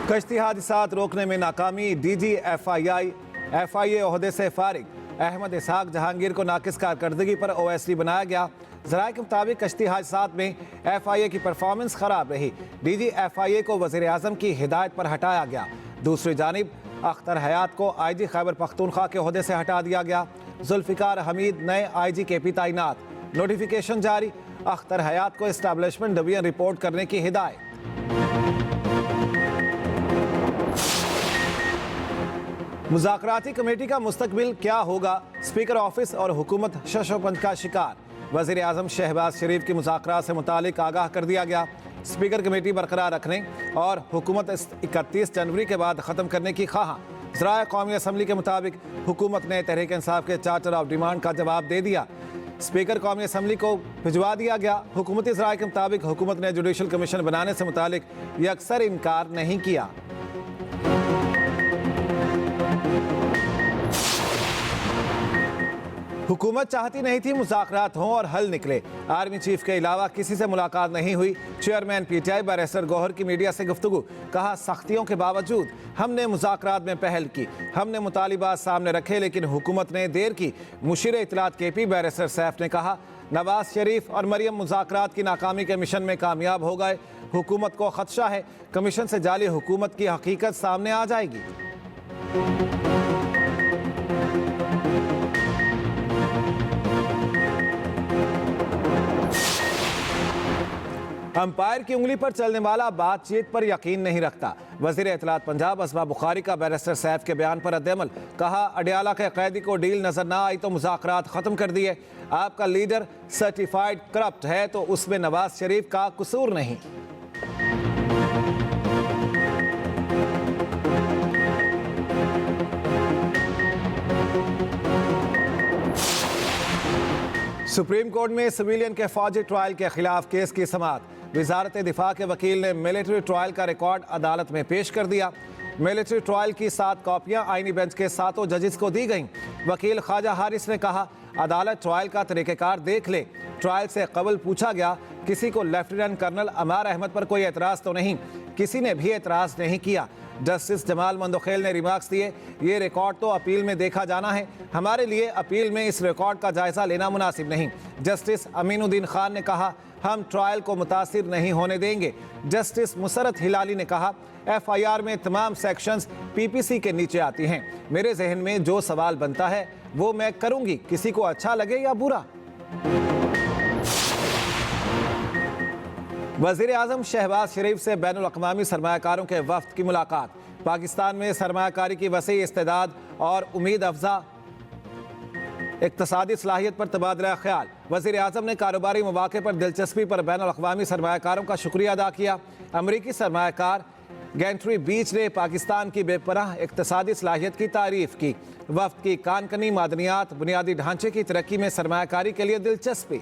कश्ती हादसात रोकने में नाकामी, डीजी एफआईए ओहदे से फारिग। अहमद इसहाक जहांगीर को नाकिस कारकर्दगी पर ओएसडी बनाया गया। ज़राए के मुताबिक कश्ती हादसात में एफआईए की परफॉर्मेंस खराब रही। डीजी एफआईए को वज़ीर आज़म की हिदायत पर हटाया गया। दूसरी जानिब अख्तर हयात को आईजी खैबर पख्तूनख्वा के ओहदे से हटा दिया गया। जुल्फ़िकार हमीद नए आईजी केपी तैनात। नोटिफिकेशन जारी। अख्तर हयात को एस्टैब्लिशमेंट डिवीजन रिपोर्ट करने की हिदायत। मुज़ाकराती कमेटी का मुस्तकबिल क्या होगा? स्पीकर ऑफिस और हुकूमत शशोपंज का शिकार। वज़ीर आज़म शहबाज शरीफ की मुज़ाकरात से मुतालिक आगाह कर दिया गया। स्पीकर कमेटी बरकरार रखने और हुकूमत 31 जनवरी के बाद ख़त्म करने की ख्वाह। ज़राए कौमी असम्बली के मुताबिक हुकूमत ने तहरीक इंसाफ के चार्टर ऑफ डिमांड का जवाब दे दिया। स्पीकर कौमी असम्बली को भिजवा दिया गया। हुकूमती ज़राए के मुताबिक हुकूमत ने जुडिशल कमीशन बनाने से मुतालिक यकसर इनकार नहीं किया। हुकूमत चाहती नहीं थी मुज़ाकरात हों और हल निकले। आर्मी चीफ के अलावा किसी से मुलाकात नहीं हुई। चेयरमैन पीटीआई बैरिस्टर गौहर की मीडिया से गुफ्तगू। कहा, सख्तियों के बावजूद हमने मुज़ाकरात में पहल की, हमने मुतालिबात सामने रखे, लेकिन हुकूमत ने देर की। मुशीर इत्तलात केपी बैरिस्टर सैफ ने कहा, नवाज शरीफ और मरियम मुज़ाकरात की नाकामी के मिशन में कामयाब हो गए। हुकूमत को खदशा है कमीशन से जाली हुकूमत की हकीकत सामने आ जाएगी। अंपायर की उंगली पर चलने वाला बातचीत पर यकीन नहीं रखता। वज़ीर इत्तलात पंजाब असमा बुखारी का बैरिस्टर सैफ के बयान पर रद्दअमल। कहा, अडियाला के कैदी को डील नजर ना आई तो मुज़ाकरात ख़त्म कर दिए। आपका लीडर सर्टिफाइड करप्ट है तो उसमें नवाज शरीफ का कसूर नहीं। सुप्रीम कोर्ट में सिविलियन के फौजी ट्रायल के खिलाफ केस की समाअत। वजारत दिफा के वकील ने मिलिट्री ट्रायल का रिकॉर्ड अदालत में पेश कर दिया। मिलिट्री ट्रायल की 7 कॉपियां आईनी बेंच के 7 जजेस को दी गईं। वकील ख्वाजा हारिस ने कहा, अदालत ट्रायल का तरीक़ेकार देख ले। ट्रायल से कबल पूछा गया, किसी को लेफ्टिनेंट कर्नल अमार अहमद पर कोई एतराज़ तो नहीं? किसी ने भी एतराज़ नहीं किया। जस्टिस जमाल मंदोखेल ने रिमार्क्स दिए, ये रिकॉर्ड तो अपील में देखा जाना है, हमारे लिए अपील में इस रिकॉर्ड का जायज़ा लेना मुनासिब नहीं। जस्टिस अमीनुद्दीन खान ने कहा, हम ट्रायल को मुतासिर नहीं होने देंगे। जस्टिस मुसरत हिलाली ने कहा, एफआईआर में तमाम सेक्शंस पीपीसी के नीचे आती हैं। मेरे जहन में जो सवाल बनता है वो मैं करूंगी, किसी को अच्छा लगे या बुरा। वज़ीर आज़म शहबाज शरीफ से बैनुल अक़वामी सरमायाकारों के वफ़द की मुलाकात। पाकिस्तान में सरमायाकारी की वसी इस्तेदाद और उम्मीद अफजा इक़्तिसादी सलाहियत पर तबादला ख्याल। वज़ीर आज़म ने कारोबारी मौक़े पर दिलचस्पी पर बैनुल अक़वामी सरमायाकारों का शुक्रिया अदा किया। अमरीकी सरमायाकार गैंट्री बीच ने पाकिस्तान की बेपनाह इक़्तिसादी सलाहियत की तारीफ़ की। वफ़द की कानकनी मादनियात बुनियादी ढांचे की तरक्की में सरमायाकारी के लिए दिलचस्पी।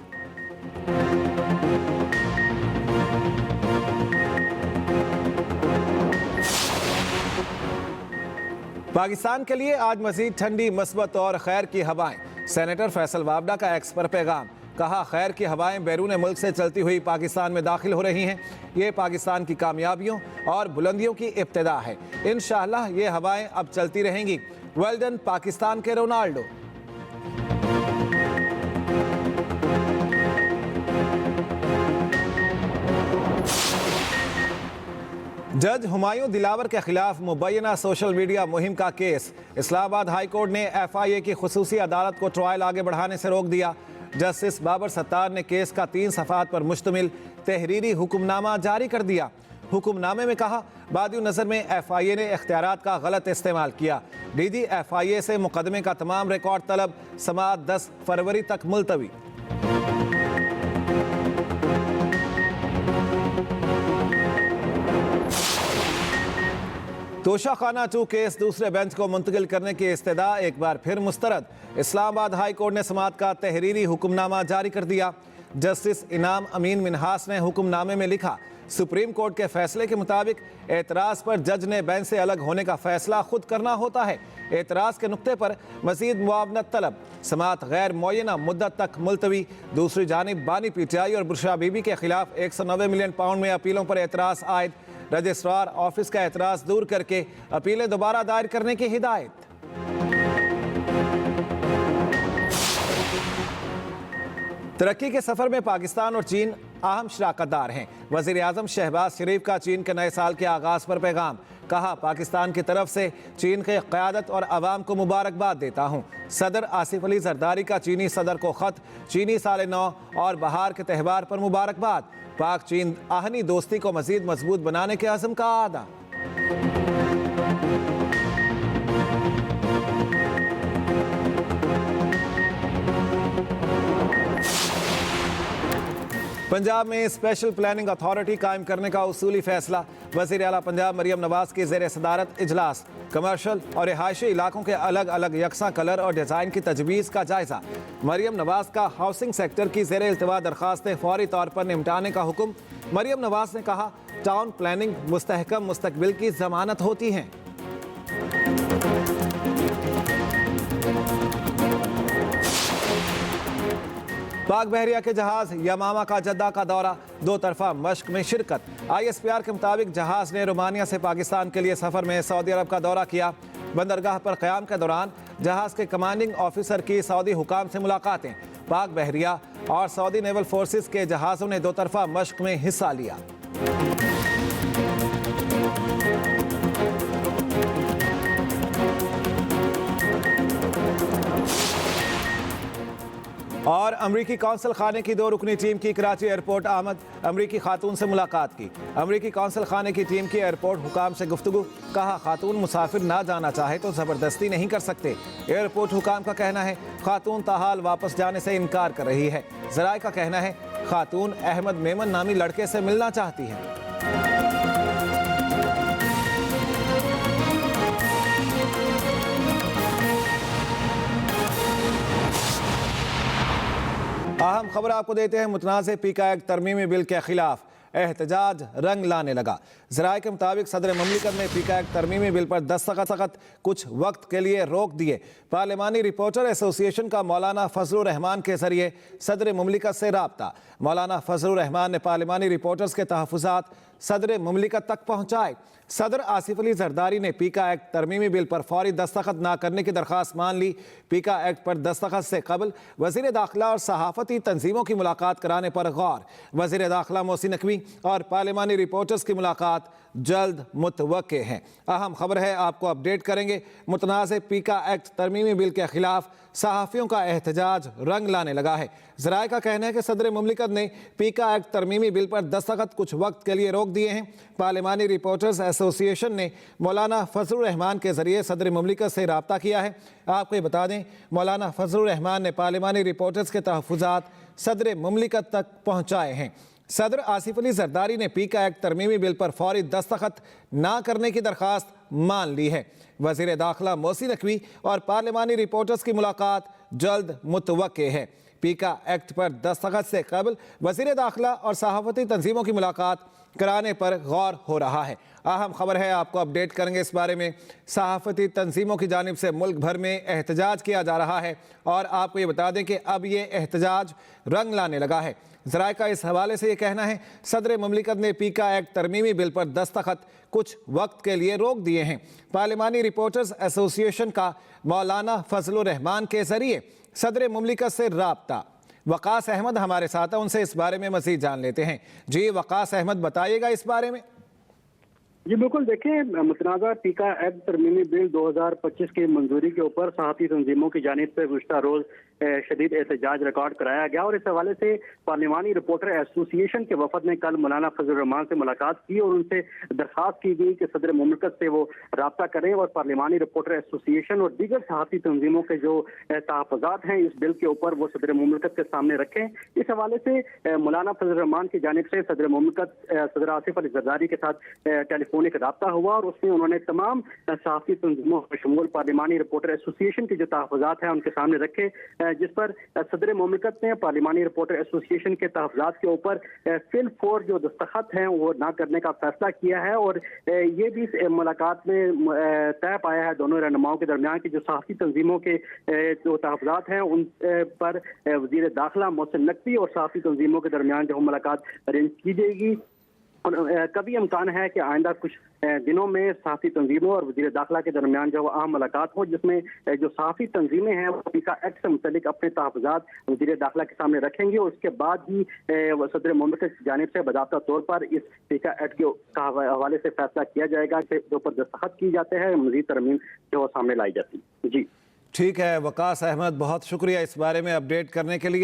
पाकिस्तान के लिए आज मज़ीद ठंडी, मस्बत और खैर की हवाएं। सेनेटर फैसल वाबडा का एक्स पर पैगाम। कहा, खैर की हवाएं बैरून मुल्क से चलती हुई पाकिस्तान में दाखिल हो रही हैं। ये पाकिस्तान की कामयाबियों और बुलंदियों की इब्तिदा है। इंशाअल्लाह ये हवाएं अब चलती रहेंगी। वेल डन पाकिस्तान के रोनाल्डो। जज हुमायूं दिलावर के खिलाफ मुबैना सोशल मीडिया मुहिम का केस। इस्लामाबाद हाई कोर्ट ने एफआईए की खुसूसी अदालत को ट्रायल आगे बढ़ाने से रोक दिया। जस्टिस बाबर सत्तार ने केस का 3 सफ़ात पर मुश्तमिल तहरीरी हुक्मनामा जारी कर दिया। हुक्मनामे में कहा, बादियो नज़र में एफआईए ने इख्तियारात का गलत इस्तेमाल किया। डीजी एफआईए से मुकदमे का तमाम रिकॉर्ड तलब, समाअत 10 फरवरी तक मुलतवी। तोशाखाना 2 केस दूसरे बेंच को मुंतकिल करने की इस्तदा एक बार फिर मुस्तरद। इस्लामाबाद हाई कोर्ट ने समाअत का तहरीरी हुक्मनामा जारी कर दिया। जस्टिस इनाम अमीन मिनहास ने हुक्मनामे में लिखा, सुप्रीम कोर्ट के फैसले के मुताबिक एतराज़ पर जज ने बेंच से अलग होने का फैसला खुद करना होता है। एतराज़ के नुक्ते पर मज़ीद मुआवनत तलब, समाअत गैर मुअय्यना मुद्दत तक मुलतवी। दूसरी जानिब बानी पीटीआई और बुशरा बीबी के खिलाफ 190 मिलियन पाउंड में अपीलों पर एतराज़ आयद। रजिस्ट्रार ऑफिस का एतराज़ दूर करके अपीलें दोबारा दायर करने की हिदायत। तरक्की के सफर में पाकिस्तान और चीन अहम शराकतदार हैं। वज़ीर आज़म शहबाज शरीफ का चीन के नए साल के आगाज़ पर पैगाम। कहा, पाकिस्तान की तरफ से चीन की क़यादत और अवाम को मुबारकबाद देता हूँ। सदर आसिफ अली जरदारी का चीनी सदर को ख़त। चीनी साल नौ और बहार के त्यौहार पर मुबारकबाद। पाक चीन आहनी दोस्ती को मज़ीद मजबूत बनाने के अज़म का आदा। पंजाब में स्पेशल प्लानिंग अथॉरिटी कायम करने का उसूली फैसला। वज़ीर आला पंजाब मरियम नवाज की ज़ेर सदारत इजलास। कमर्शल और रिहायशी इलाकों के अलग अलग यकसा कलर और डिज़ाइन की तजवीज़ का जायज़ा। मरियम नवाज का हाउसिंग सेक्टर की ज़ेर इल्तवा दरख्वास्तें फौरी तौर पर निपटाने का हुक्म। मरियम नवाज ने कहा, टाउन प्लानिंग मुस्तहकम मुस्तकबिल की ज़मानत होती हैं। पाक बहरिया के जहाज यमामा का जद्दा का दौरा। दो तरफा मश्क में शिरकत। ISPR के मुताबिक जहाज ने रोमानिया से पाकिस्तान के लिए सफर में सऊदी अरब का दौरा किया। बंदरगाह पर क़याम के दौरान जहाज के कमांडिंग ऑफिसर की सऊदी हुकाम से मुलाकातें। पाक बहरिया और सऊदी नेवल फोर्सेस के जहाज़ों ने दो तरफा मश्क में हिस्सा लिया। और अमरीकी कौंसल खाने की 2 रुकनी टीम की कराची एयरपोर्ट आमद। अमरीकी खातून से मुलाकात की। अमरीकी कौंसल खाने की टीम की एयरपोर्ट हुकाम से गुफ्तगू। कहा, खातून मुसाफिर ना जाना चाहे तो ज़बरदस्ती नहीं कर सकते। एयरपोर्ट हुकाम का कहना है खातून ताहाल वापस जाने से इनकार कर रही है। ज़राए का कहना है खातून अहमद मेमन नामी लड़के से मिलना चाहती है। अहम खबर आपको देते हैं। मुतनाज़ पीका एक्ट तरमीमी बिल के खिलाफ एहतजाज रंग लाने लगा। ज़राए के मुताबिक सदर मुमलिकत ने पीका एक्ट तरमीमी बिल पर दस्तखत कुछ वक्त के लिए रोक दिए। पार्लिमानी रिपोर्टर एसोसिएशन का मौलाना फजलुर रहमान के जरिए सदर मुमलिकत से राब्ता। मौलाना फजलुर रहमान ने पार्लिमानी रिपोर्टर्स के तहफ़्फ़ुज़ात सदर मुमलिकत तक पहुँचाए। सदर आसिफ अली जरदारी ने पीका एक्ट तरमीमी बिल पर फौरी दस्तखत ना करने की दरख्वास्त मान ली। पीका एक्ट पर दस्तखत से कबल वज़ीर दाखिला और सहाफ़ती तंजीमों की मुलाकात कराने पर गौर। वज़ीर दाखिला मोहसिन नकवी और पार्लिमानी रिपोर्टर्स की मुलाकात जल्द मुतवक्के हैं। अहम खबर है, आपको अपडेट करेंगे। मुतनाज़ पीका एक्ट तरमीमी बिल के खिलाफ सहाफ़ियों का एहतजाज रंग लाने लगा है। ज़राए का कहना है कि सदर मुमलिकत ने पीका एक्ट तरमीमी बिल पर दस्तखत कुछ वक्त के लिए रोक दिए हैं। पार्लिमानी रिपोर्टर्स एसोसिएशन ने मौलाना फजलुर रहमान के जरिए सदर मुमलिकत से रब्ता किया है। आपको ये बता दें, मौलाना फजलुर रहमान ने पार्लिमानी रिपोर्टर्स के तहफ़्फ़ुज़ात सदर मुमलिकत तक पहुँचाए हैं। सदर आसिफ अली जरदारी ने पीका एक्ट तरमीमी बिल पर फौरी दस्तखत ना करने की दरख्वास्त मान ली है। वज़ीर दाखिला मोहसिन नकवी और पार्लिमानी रिपोर्टर्स की मुलाकात जल्द मुतवक्के है। पीका एक्ट पर दस्तखत से कबल वज़ीर दाखिला और सहाफ़ती तंजीमों की मुलाकात कराने पर गौर हो रहा है। अहम खबर है, आपको अपडेट करेंगे इस बारे में। सहाफ़ती तंजीमों की जानिब से मुल्क भर में एहतजाज किया जा रहा है और आपको ये बता दें कि अब ये एहतजाज रंग लाने लगा है। ज़राए का इस हवाले से ये कहना है सदर मुमलिकत ने पीका एक्ट तरमीमी बिल पर दस्तखत कुछ वक्त के लिए रोक दिए हैं। पार्लिमानी रिपोर्टर्स एसोसिएशन का मौलाना फजलुर रहमान के जरिए सदर मुमलिकत से राब्ता। वकास अहमद हमारे साथ हैं, उनसे इस बारे में मज़ीद जान लेते हैं। जी वकास अहमद, बताइएगा इस बारे में। जी बिल्कुल, देखिए, मुतनाज़ा पीका एक्ट तरमीमी बिल 2025 की मंजूरी के ऊपर सहाफ़ी तंजीमों की जानिब से गुज़श्ता रोज़ शदीद एहतजाज रिकॉर्ड कराया गया और इस हवाले से पार्लिमानी रिपोर्टर एसोसिएशन के वफद ने कल मौलाना फजलुर रहमान से मुलाकात की और उनसे दरख्वास्त की गई कि सदर मुमलिकत से वो रब्ता करें और पार्लिमानी रिपोर्टर एसोसिएशन और दीगर सहाफ़ी तंजीमों के जो तहफ़्फ़ुज़ात हैं इस बिल के ऊपर वो सदर मुमलिकत के सामने रखें। इस हवाले से मौलाना फजलुर रहमान की जानिब से सदर मुमलिकत सदर आसिफ अली जरदारी के साथ टेलीफोनिक रब्ता हुआ और उसमें उन्होंने तमाम सहाफ़ी तंजीमों बशमूल पार्लिमानी रिपोर्टर एसोसिएशन के जो तहफ़्फ़ुज़ात हैं उनके सामने रखे, जिस पर सदर मुमलिकत ने पार्लिमानी रिपोर्टर एसोसिएशन के तहफ़्फ़ुज़ात के ऊपर फिल फोर जो दस्तखत हैं वो ना करने का फैसला किया है। और ये भी मुलाकात में तय पाया है दोनों रहनुमाओं के दरमियान की जो सहाफ़ी तंजीमों के जो तहफ़्फ़ुज़ात हैं उन पर वज़ीर दाखिला मोहसिन नकवी और सहाफ़ी तंजीमों के दरमियान जो मुलाकात अरेंज की जाएगी। और कभी इम्कान है कि आइंदा कुछ दिनों में सहाफ़ी तंजीमों और वज़ीर दाखिला के दरमियान जो आम मुलाकात हो, जिसमें जो सहाफ़ी तंजीमें हैं वो पीका एक्ट से मुतल्लिक अपने तहफ़्फ़ुज़ात वज़ीर दाखिला के सामने रखेंगे और उसके बाद ही सदर मुमलिकत की जानिब से बाज़ाब्ता तौर पर इस पीका एक्ट के हवाले से फैसला किया जाएगा कि जो पर दस्तखत की जाते हैं, मज़ीद तरमीम जो सामने लाई जाती है। जी ठीक है वकास अहमद, बहुत शुक्रिया इस बारे में अपडेट करने के लिए।